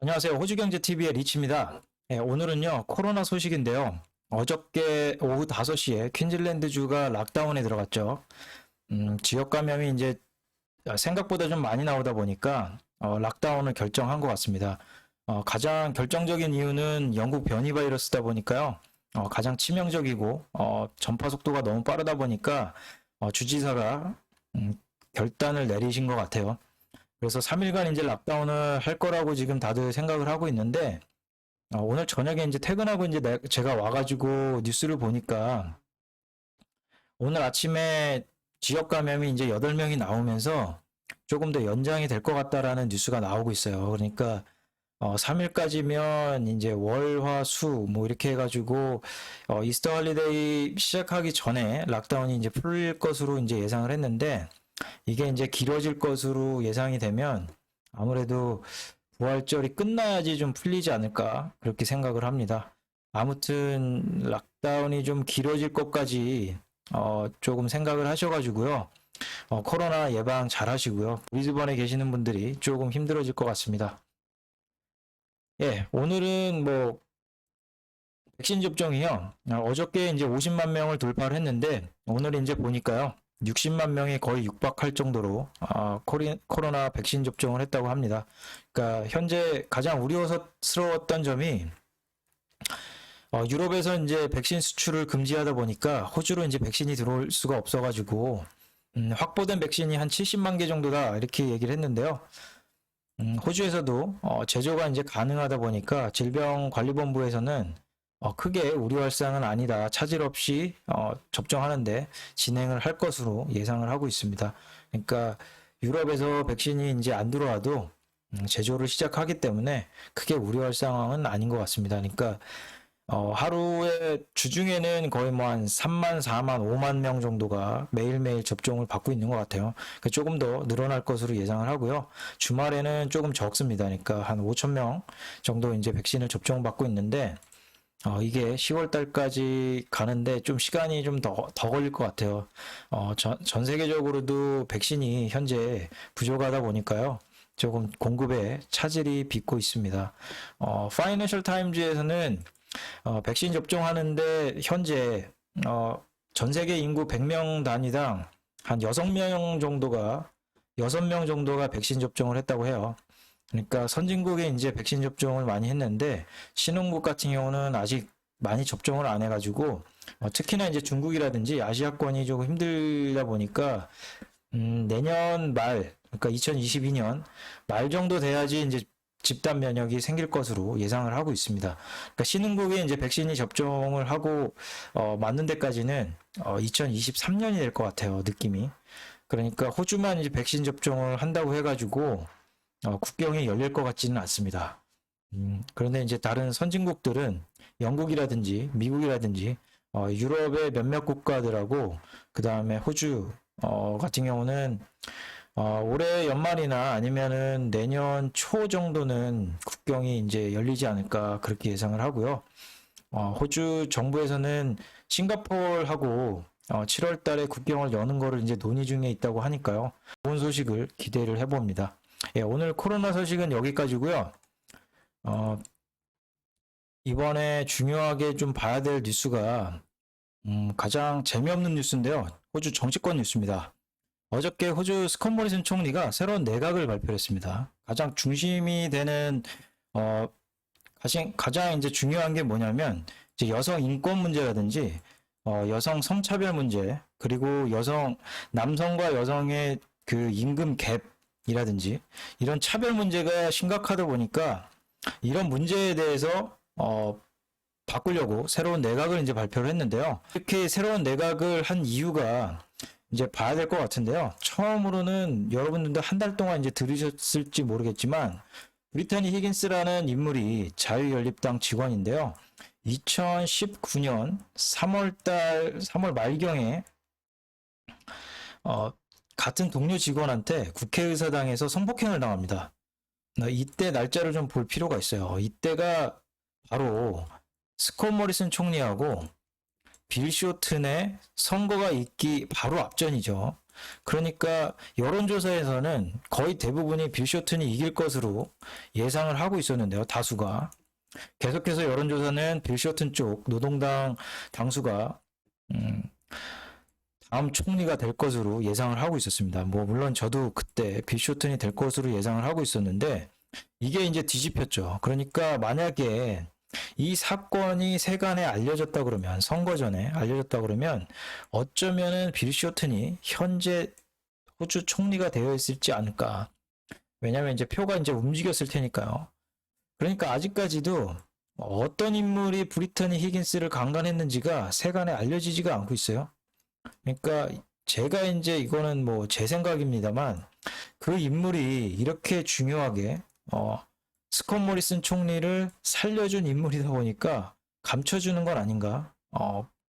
안녕하세요. 호주경제TV의 리치입니다. 오늘은요, 코로나 소식인데요. 어저께 오후 5시에 퀸즐랜드주가 락다운에 들어갔죠. 지역 감염이 이제 생각보다 좀 많이 나오다 보니까 락다운을 결정한 것 같습니다. 가장 결정적인 이유는 영국 변이 바이러스다 보니까요. 가장 치명적이고 전파 속도가 너무 빠르다 보니까 주지사가 결단을 내리신 것 같아요. 그래서 3일간 이제 락다운을 할 거라고 지금 다들 생각을 하고 있는데, 오늘 저녁에 이제 퇴근하고 이제 제가 와가지고 뉴스를 보니까, 오늘 아침에 지역 감염이 이제 8명이 나오면서 조금 더 연장이 될 것 같다라는 뉴스가 나오고 있어요. 그러니까, 3일까지면 이제 월, 화, 수, 뭐 이렇게 해가지고, 이스터 할리데이 시작하기 전에 락다운이 이제 풀릴 것으로 이제 예상을 했는데, 이게 이제 길어질 것으로 예상이 되면 아무래도 부활절이 끝나야지 좀 풀리지 않을까 그렇게 생각을 합니다. 아무튼 락다운이 좀 길어질 것까지 조금 생각을 하셔가지고요. 코로나 예방 잘 하시고요. 브리즈번에 계시는 분들이 조금 힘들어질 것 같습니다. 예, 오늘은 뭐 백신 접종이요. 어저께 이제 50만 명을 돌파를 했는데 오늘 이제 보니까요. 60만 명이 거의 육박할 정도로 코로나 백신 접종을 했다고 합니다. 그러니까 현재 가장 우려스러웠던 점이 유럽에서 이제 백신 수출을 금지하다 보니까 호주로 이제 백신이 들어올 수가 없어가지고 확보된 백신이 한 70만 개 정도다 이렇게 얘기를 했는데요. 호주에서도 제조가 이제 가능하다 보니까 질병관리본부에서는 크게 우려할 사항은 아니다. 차질 없이 접종하는데 진행을 할 것으로 예상을 하고 있습니다. 그러니까 유럽에서 백신이 이제 안 들어와도 제조를 시작하기 때문에 크게 우려할 상황은 아닌 것 같습니다. 그러니까 하루에 주중에는 거의 뭐 한 3만, 4만, 5만 명 정도가 매일매일 접종을 받고 있는 것 같아요. 그러니까 조금 더 늘어날 것으로 예상을 하고요. 주말에는 조금 적습니다. 그러니까 한 5천 명 정도 이제 백신을 접종받고 있는데 이게 10월 달까지 가는데 좀 시간이 좀 더 걸릴 것 같아요. 전 세계적으로도 백신이 현재 부족하다 보니까요. 조금 공급에 차질이 빚고 있습니다. 파이낸셜 타임즈에서는 백신 접종하는데 현재 전 세계 인구 100명 단위당 한 6명 정도가 백신 접종을 했다고 해요. 그러니까 선진국에 이제 백신 접종을 많이 했는데 신흥국 같은 경우는 아직 많이 접종을 안 해가지고 특히나 이제 중국이라든지 아시아권이 조금 힘들다 보니까 내년 말 그러니까 2022년 말 정도 돼야지 이제 집단 면역이 생길 것으로 예상을 하고 있습니다. 그러니까 신흥국에 이제 백신이 접종을 하고 맞는 데까지는 2023년이 될 것 같아요, 느낌이. 그러니까 호주만 이제 백신 접종을 한다고 해가지고 국경이 열릴 것 같지는 않습니다. 그런데 이제 다른 선진국들은 영국이라든지 미국이라든지 유럽의 몇몇 국가들하고 그 다음에 호주 같은 경우는 올해 연말이나 아니면은 내년 초 정도는 국경이 이제 열리지 않을까 그렇게 예상을 하고요. 호주 정부에서는 싱가포르하고 7월 달에 국경을 여는 거를 이제 논의 중에 있다고 하니까요. 좋은 소식을 기대를 해봅니다. 예, 오늘 코로나 소식은 여기까지고요. 이번에 중요하게 좀 봐야 될 뉴스가 가장 재미없는 뉴스인데요. 호주 정치권 뉴스입니다. 어저께 호주 스콧 모리슨 총리가 새로운 내각을 발표했습니다. 가장 중심이 되는 가장 이제 중요한 게 뭐냐면 이제 여성 인권 문제라든지 여성 성차별 문제 그리고 남성과 여성의 그 임금 갭이라든지 이런 차별 문제가 심각하다 보니까 이런 문제에 대해서 바꾸려고 새로운 내각을 이제 발표를 했는데요. 이렇게 새로운 내각을 한 이유가 이제 봐야 될 것 같은데요. 처음으로는 여러분들도 한 달 동안 이제 들으셨을지 모르겠지만 브리타니 히긴스라는 인물이 자유연립당 직원인데요. 2019년 3월 말경에 같은 동료 직원한테 국회의사당에서 성폭행을 당합니다. 이때 날짜를 좀 볼 필요가 있어요. 이때가 바로 스콧 모리슨 총리하고 빌 쇼튼의 선거가 있기 바로 앞전이죠. 그러니까 여론조사에서는 거의 대부분이 빌 쇼튼이 이길 것으로 예상을 하고 있었는데요. 다수가. 계속해서 여론조사는 빌 쇼튼 쪽 노동당 당수가 다음 총리가 될 것으로 예상을 하고 있었습니다. 뭐 물론 저도 그때 빌 쇼튼이 될 것으로 예상을 하고 있었는데 이게 이제 뒤집혔죠. 그러니까 만약에 이 사건이 세간에 알려졌다 그러면, 선거 전에 알려졌다 그러면 어쩌면은 빌 쇼튼이 현재 호주 총리가 되어 있을지 않을까. 왜냐면 이제 표가 이제 움직였을 테니까요. 그러니까 아직까지도 어떤 인물이 브리터니 히긴스를 강간했는지가 세간에 알려지지가 않고 있어요. 그러니까 제가 이제 이거는 뭐 제 생각입니다만 그 인물이 이렇게 중요하게 스콧 모리슨 총리를 살려준 인물이다 보니까 감춰주는 건 아닌가.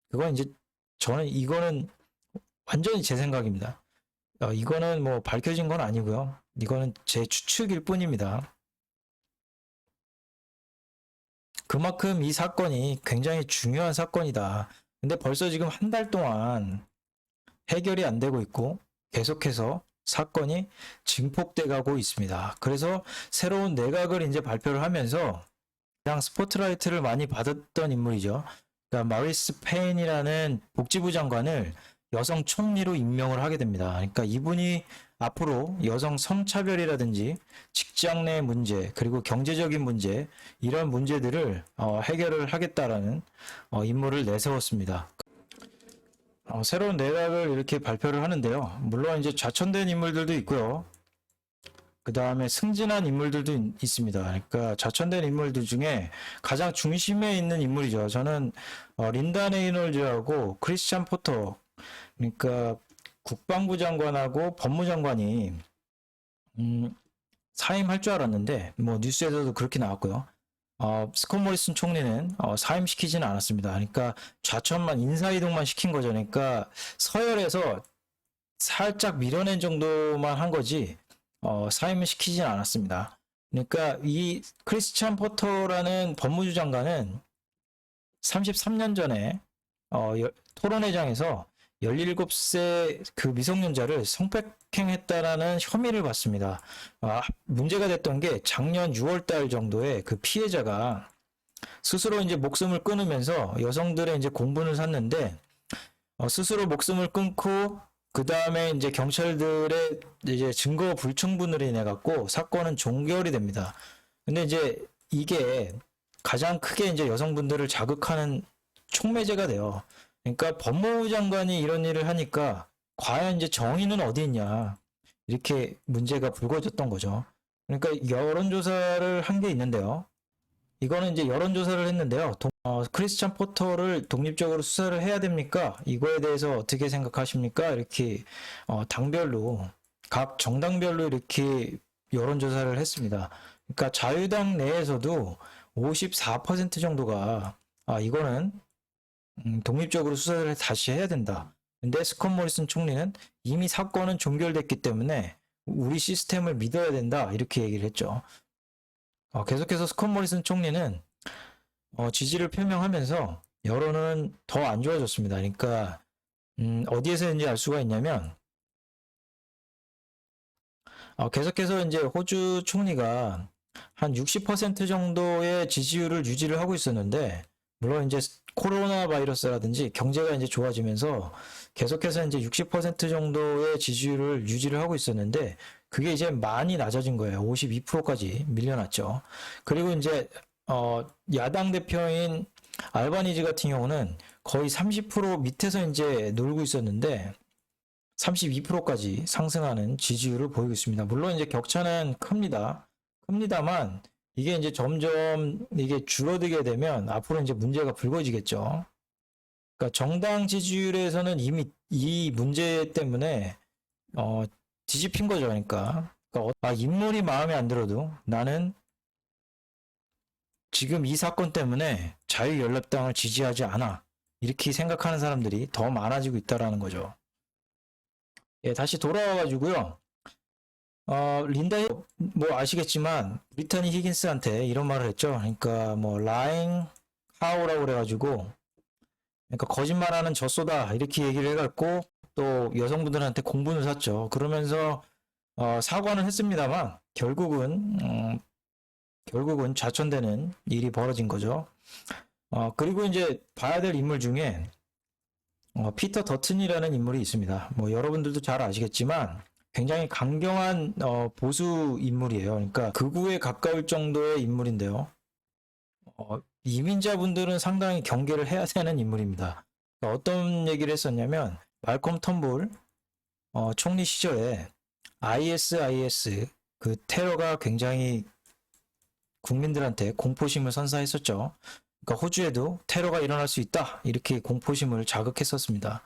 그건 이제 저는 이거는 완전히 제 생각입니다. 이거는 뭐 밝혀진 건 아니고요. 이거는 제 추측일 뿐입니다. 그만큼 이 사건이 굉장히 중요한 사건이다. 근데 벌써 지금 한 달 동안 해결이 안 되고 있고 계속해서 사건이 증폭돼 가고 있습니다. 그래서 새로운 내각을 이제 발표를 하면서 가장 스포트라이트를 많이 받았던 인물이죠. 그러니까 마리스 페인이라는 복지부 장관을 여성 총리로 임명을 하게 됩니다. 그러니까 이분이 앞으로 여성 성차별이라든지 직장 내 문제 그리고 경제적인 문제 이런 문제들을 해결을 하겠다라는 임무를 내세웠습니다. 새로운 내각을 이렇게 발표를 하는데요. 물론 이제 좌천된 인물들도 있고요. 그 다음에 승진한 인물들도 있습니다. 그러니까 좌천된 인물들 중에 가장 중심에 있는 인물이죠. 저는 린다 레이놀즈하고 크리스찬 포터, 그러니까 국방부 장관하고 법무장관이 사임할 줄 알았는데 뭐 뉴스에서도 그렇게 나왔고요. 스콧 모리슨 총리는 사임시키지는 않았습니다. 그러니까 좌천만 인사이동만 시킨 거죠. 그러니까 서열에서 살짝 밀어낸 정도만 한 거지 사임을 시키지는 않았습니다. 그러니까 이 크리스찬 포터라는 법무부 장관은 33년 전에 토론회장에서 17세 그 미성년자를 성폭행했다라는 혐의를 받습니다. 문제가 됐던 게 작년 6월달 정도에 그 피해자가 스스로 이제 목숨을 끊으면서 여성들의 이제 공분을 샀는데 스스로 목숨을 끊고 그 다음에 이제 경찰들의 이제 증거 불충분으로 인해 갖고 사건은 종결이 됩니다. 근데 이제 이게 가장 크게 이제 여성분들을 자극하는 촉매제가 돼요. 그러니까 법무부 장관이 이런 일을 하니까 과연 이제 정의는 어디 있냐 이렇게 문제가 불거졌던 거죠. 그러니까 여론조사를 한 게 있는데요. 이거는 이제 여론조사를 했는데요. 크리스찬 포터를 독립적으로 수사를 해야 됩니까? 이거에 대해서 어떻게 생각하십니까? 이렇게 당별로 각 정당별로 이렇게 여론조사를 했습니다. 그러니까 자유당 내에서도 54% 정도가 이거는 독립적으로 수사를 다시 해야 된다. 근데 스콧 모리슨 총리는 이미 사건은 종결됐기 때문에 우리 시스템을 믿어야 된다. 이렇게 얘기를 했죠. 계속해서 스콧 모리슨 총리는 지지를 표명하면서 여론은 더 안 좋아졌습니다. 그러니까 어디에서인지 알 수가 있냐면 계속해서 이제 호주 총리가 한 60% 정도의 지지율을 유지를 하고 있었는데 물론 이제 코로나 바이러스라든지 경제가 이제 좋아지면서 계속해서 이제 60% 정도의 지지율을 유지를 하고 있었는데 그게 이제 많이 낮아진 거예요. 52%까지 밀려났죠. 그리고 이제 야당 대표인 알바니지 같은 경우는 거의 30% 밑에서 이제 놀고 있었는데 32%까지 상승하는 지지율을 보이고 있습니다. 물론 이제 격차는 큽니다만 이게 이제 점점 이게 줄어들게 되면 앞으로 이제 문제가 불거지겠죠. 그러니까 정당 지지율에서는 이미 이 문제 때문에 뒤집힌 거죠. 그러니까 인물이 마음에 안 들어도 나는 지금 이 사건 때문에 자유연립당을 지지하지 않아. 이렇게 생각하는 사람들이 더 많아지고 있다라는 거죠. 예, 다시 돌아와가지고요. 린다 뭐 아시겠지만 브리터니 히긴스한테 이런 말을 했죠. 그러니까 뭐 lying how라고 그래가지고 그러니까 거짓말하는 젖소다 이렇게 얘기를 해갖고 또 여성분들한테 공분을 샀죠. 그러면서 사과는 했습니다만 결국은 좌천되는 일이 벌어진 거죠. 그리고 이제 봐야 될 인물 중에 피터 더튼이라는 인물이 있습니다. 뭐 여러분들도 잘 아시겠지만 굉장히 강경한 보수 인물이에요. 그러니까 극우에 가까울 정도의 인물인데요. 이민자분들은 상당히 경계를 해야 되는 인물입니다. 그러니까 어떤 얘기를 했었냐면 말콤 텀블 총리 시절에 ISIS 그 테러가 굉장히 국민들한테 공포심을 선사했었죠. 그러니까 호주에도 테러가 일어날 수 있다 이렇게 공포심을 자극했었습니다.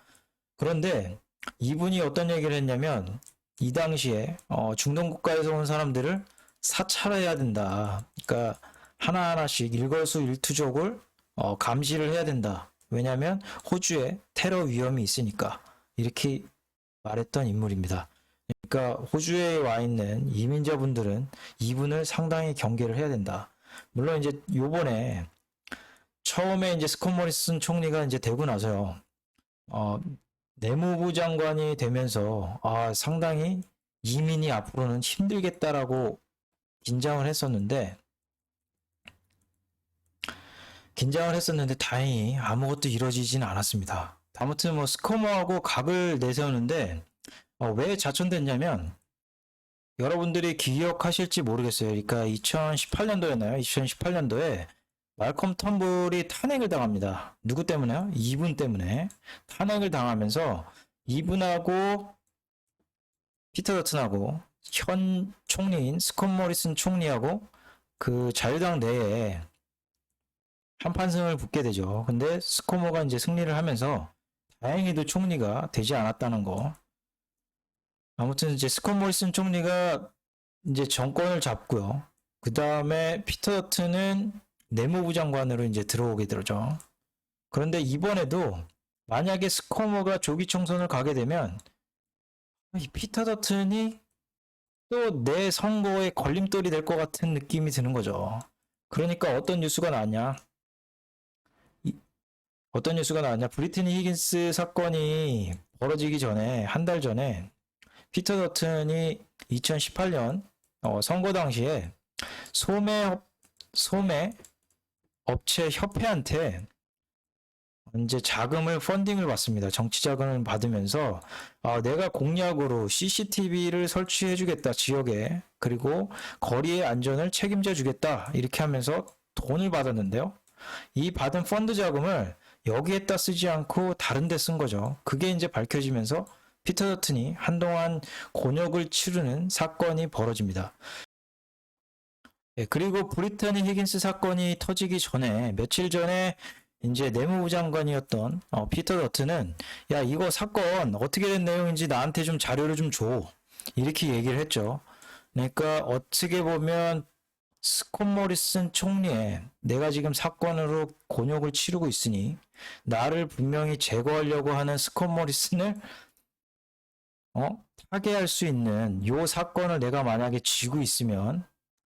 그런데 이분이 어떤 얘기를 했냐면 이 당시에 중동 국가에서 온 사람들을 사찰해야 된다. 그러니까 하나하나씩 일거수일투족을 감시를 해야 된다. 왜냐하면 호주에 테러 위험이 있으니까 이렇게 말했던 인물입니다. 그러니까 호주에 와 있는 이민자분들은 이분을 상당히 경계를 해야 된다. 물론 이제 요번에 처음에 이제 스콧 모리슨 총리가 이제 되고 나서요. 내무부 장관이 되면서 상당히 이민이 앞으로는 힘들겠다라고 긴장을 했었는데 다행히 아무것도 이루어지지는 않았습니다. 아무튼 뭐 스코모하고 각을 내세우는데 왜 좌천됐냐면 여러분들이 기억하실지 모르겠어요. 그러니까 2018년도였나요? 2018년도에 말콤 텀블이 탄핵을 당합니다. 누구 때문에요? 이분 때문에 탄핵을 당하면서 이분하고 피터 더튼하고 현 총리인 스콧 모리슨 총리하고 그 자유당 내에 한판승을 붙게 되죠. 근데 스코모가 이제 승리를 하면서 다행히도 총리가 되지 않았다는 거. 아무튼 이제 스콧 모리슨 총리가 이제 정권을 잡고요. 그 다음에 피터 더튼은 내무부 장관으로 이제 들어오게 되죠. 그런데 이번에도 만약에 스코모가 조기 총선을 가게 되면 이 피터 더튼이 또 내 선거에 걸림돌이 될 것 같은 느낌이 드는 거죠. 그러니까 어떤 뉴스가 나왔냐? 브리트니 히긴스 사건이 벌어지기 전에 한 달 전에 피터 더튼이 2018년 선거 당시에 소매 업체 협회한테 이제 자금을 펀딩을 받습니다. 정치 자금을 받으면서 내가 공약으로 CCTV를 설치해 주겠다 지역에, 그리고 거리의 안전을 책임져 주겠다 이렇게 하면서 돈을 받았는데요. 이 받은 펀드 자금을 여기에다 쓰지 않고 다른 데 쓴 거죠. 그게 이제 밝혀지면서 피터 더튼이 한동안 곤욕을 치르는 사건이 벌어집니다. 그리고 브리트니 히긴스 사건이 터지기 전에 며칠 전에 이제 내무부 장관이었던 피터 더튼은 야 이거 사건 어떻게 된 내용인지 나한테 좀 자료를 좀 줘 이렇게 얘기를 했죠. 그러니까 어떻게 보면 스콧 모리슨 총리의 내가 지금 사건으로 곤욕을 치르고 있으니 나를 분명히 제거하려고 하는 스콧 모리슨을 타개할 수 있는 요 사건을 내가 만약에 쥐고 있으면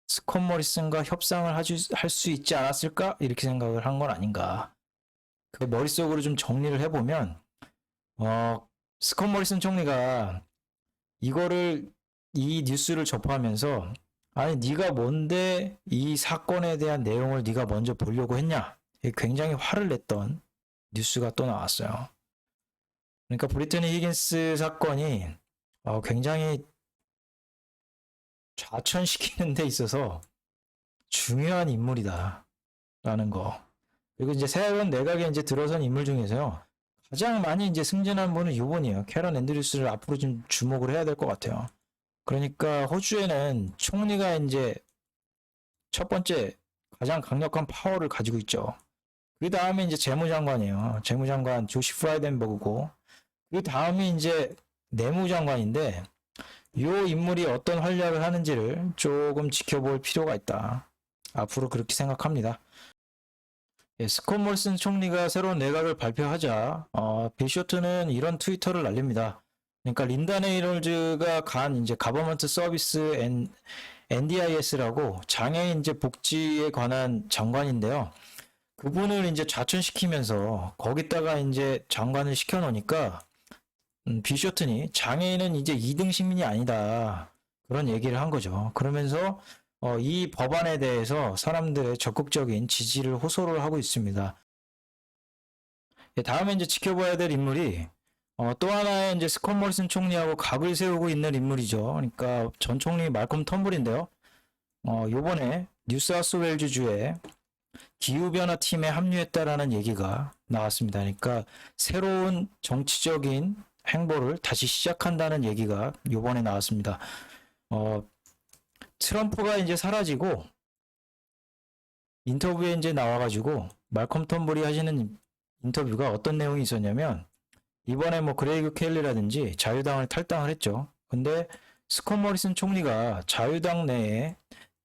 스콧 모리슨과 협상을 할 수 있지 않았을까? 이렇게 생각을 한 건 아닌가. 그 머릿속으로 좀 정리를 해보면 스콧 모리슨 총리가 이 뉴스를 접하면서 아니 네가 뭔데 이 사건에 대한 내용을 네가 먼저 보려고 했냐, 굉장히 화를 냈던 뉴스가 또 나왔어요. 그러니까 브리트니 히긴스 사건이 굉장히 좌천시키는 데 있어서 중요한 인물이다 라는 거. 그리고 이제 새로운 내각에 이제 들어선 인물 중에서요 가장 많이 이제 승진한 분은 이분이에요. 캐런 앤드류스를 앞으로 좀 주목을 해야 될 것 같아요. 그러니까 호주에는 총리가 이제 첫 번째 가장 강력한 파워를 가지고 있죠. 그 다음에 이제 재무장관이에요. 재무장관 조시 프라이덴버그고, 그 다음이 이제 내무장관인데 요 인물이 어떤 활약을 하는지를 조금 지켜볼 필요가 있다. 앞으로 그렇게 생각합니다. 스콧 모리슨 총리가 새로운 내각을 발표하자 비쇼트는 이런 트위터를 날립니다. 그러니까 린다 네이롤즈가 간 이제 가버먼트 서비스 NDIS라고 장애인 이제 복지에 관한 장관인데요. 그분을 이제 좌천시키면서 거기다가 이제 장관을 시켜놓으니까 비쇼튼이 장애인은 이제 2등 시민이 아니다. 그런 얘기를 한 거죠. 그러면서 이 법안에 대해서 사람들의 적극적인 지지를 호소를 하고 있습니다. 예, 다음에 이제 지켜봐야 될 인물이 또 하나의 이제 스콧 모리슨 총리하고 각을 세우고 있는 인물이죠. 그러니까 전 총리 말콤 텀블인데요. 요번에 뉴사우스웨일즈주에 기후변화 팀에 합류했다라는 얘기가 나왔습니다. 그러니까 새로운 정치적인 행보를 다시 시작한다는 얘기가 요번에 나왔습니다. 트럼프가 이제 사라지고 인터뷰에 이제 나와가지고 말콤 텀블이 하시는 인터뷰가 어떤 내용이 있었냐면 이번에 뭐 그레이그 켈리라든지 자유당을 탈당을 했죠. 근데 스콧 모리슨 총리가 자유당 내에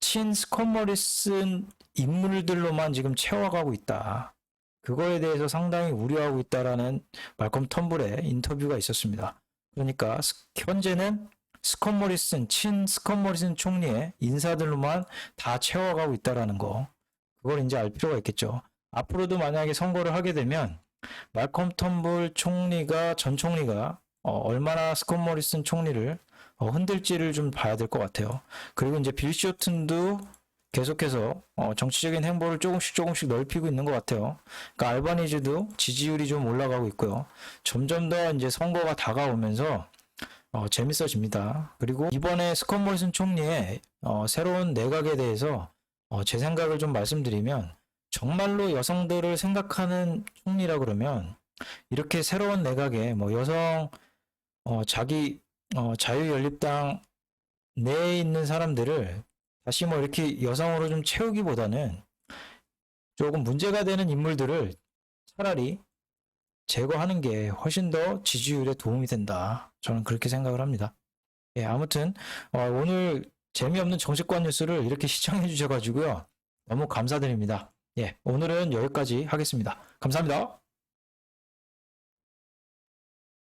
친 스콧 모리슨 인물들로만 지금 채워가고 있다. 그거에 대해서 상당히 우려하고 있다라는 말콤 텀블의 인터뷰가 있었습니다. 그러니까 현재는 스콧 모리슨, 친 스콧 모리슨 총리의 인사들로만 다 채워가고 있다라는 거. 그걸 이제 알 필요가 있겠죠. 앞으로도 만약에 선거를 하게 되면 말콤 텀블 총리가 전 총리가 얼마나 스콧 모리슨 총리를 흔들지를 좀 봐야 될 것 같아요. 그리고 이제 빌 쇼튼도 계속해서 정치적인 행보를 조금씩 넓히고 있는 것 같아요. 그러니까 알바니즈도 지지율이 좀 올라가고 있고요. 점점 더 이제 선거가 다가오면서 재밌어집니다. 그리고 이번에 스콧 모리슨 총리의 새로운 내각에 대해서 제 생각을 좀 말씀드리면 정말로 여성들을 생각하는 총리라 그러면 이렇게 새로운 내각에 뭐 여성 자기 자유연립당 내에 있는 사람들을 다시 뭐 이렇게 여성으로 좀 채우기보다는 조금 문제가 되는 인물들을 차라리 제거하는 게 훨씬 더 지지율에 도움이 된다. 저는 그렇게 생각을 합니다. 예, 아무튼 오늘 재미없는 정치권 뉴스를 이렇게 시청해 주셔가지고요. 너무 감사드립니다. 예, 오늘은 여기까지 하겠습니다. 감사합니다.